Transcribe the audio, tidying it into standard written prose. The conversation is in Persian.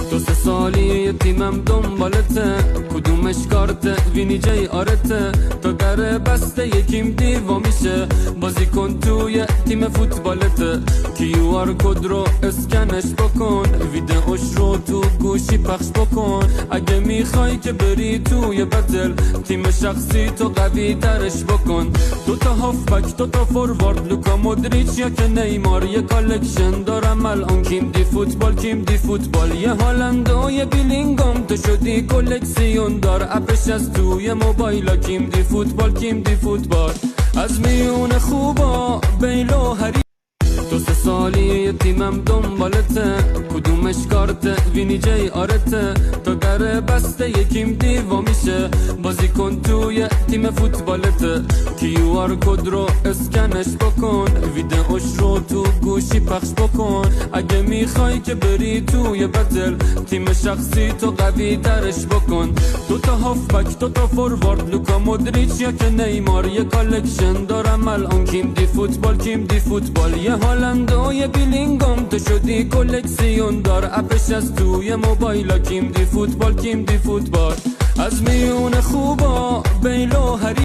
تو 3 سالی تیمم دنبالته، کدومش کارته وینی جی آرته، تا در بسته یکیم دیوا میشه، بازی کن توی تیم فوتبالته، کیو آر کد رو اسکنش بکن، ویدئوش رو تو گوشی پخش بکن، اگه میخوای که بری توی بتل تیم شخصی تو قوی ترش بکن. 2 تا هافبک 2 تا فوروارد، لوکا مودریچ یا که نیمار، یه کالکشن دارم الان کیم دی فوتبال، کیم دی فوتبال، یه هالند و یه بیلینگام، تو شدی کلکسیون دار، اپش از توی موبایلا، کیم دی فوتبال، کیم دی فوتبال، از میون خوبا بیلو هری. تو 3 سالی تیمم دنبالته، کدومش کارته وینی جی آرته، تا در بسته یکیم دیوا میشه، بازی کن توی تیم فوتبالته، کیو آر کد رو اسکنش بکن، ویدئوش رو تو گوشی پخش بکن، اگه میخوای که بری توی بتل تیم شخصی تو قوی ترش بکن. 2 تا هافبک 2 تا فوروارد، لوکا مودریچ یا که نیمار، یه کالکشن دارم الان کیم دی فوتبال، کیم دی فوتبال، یه هالند و یه بیلینگام، تو شدی کلکسیون دار، اپش از توی موبایلا، کیم دی فوتبال، کیم دی فوتبال، از میون خوبا بیلو هری.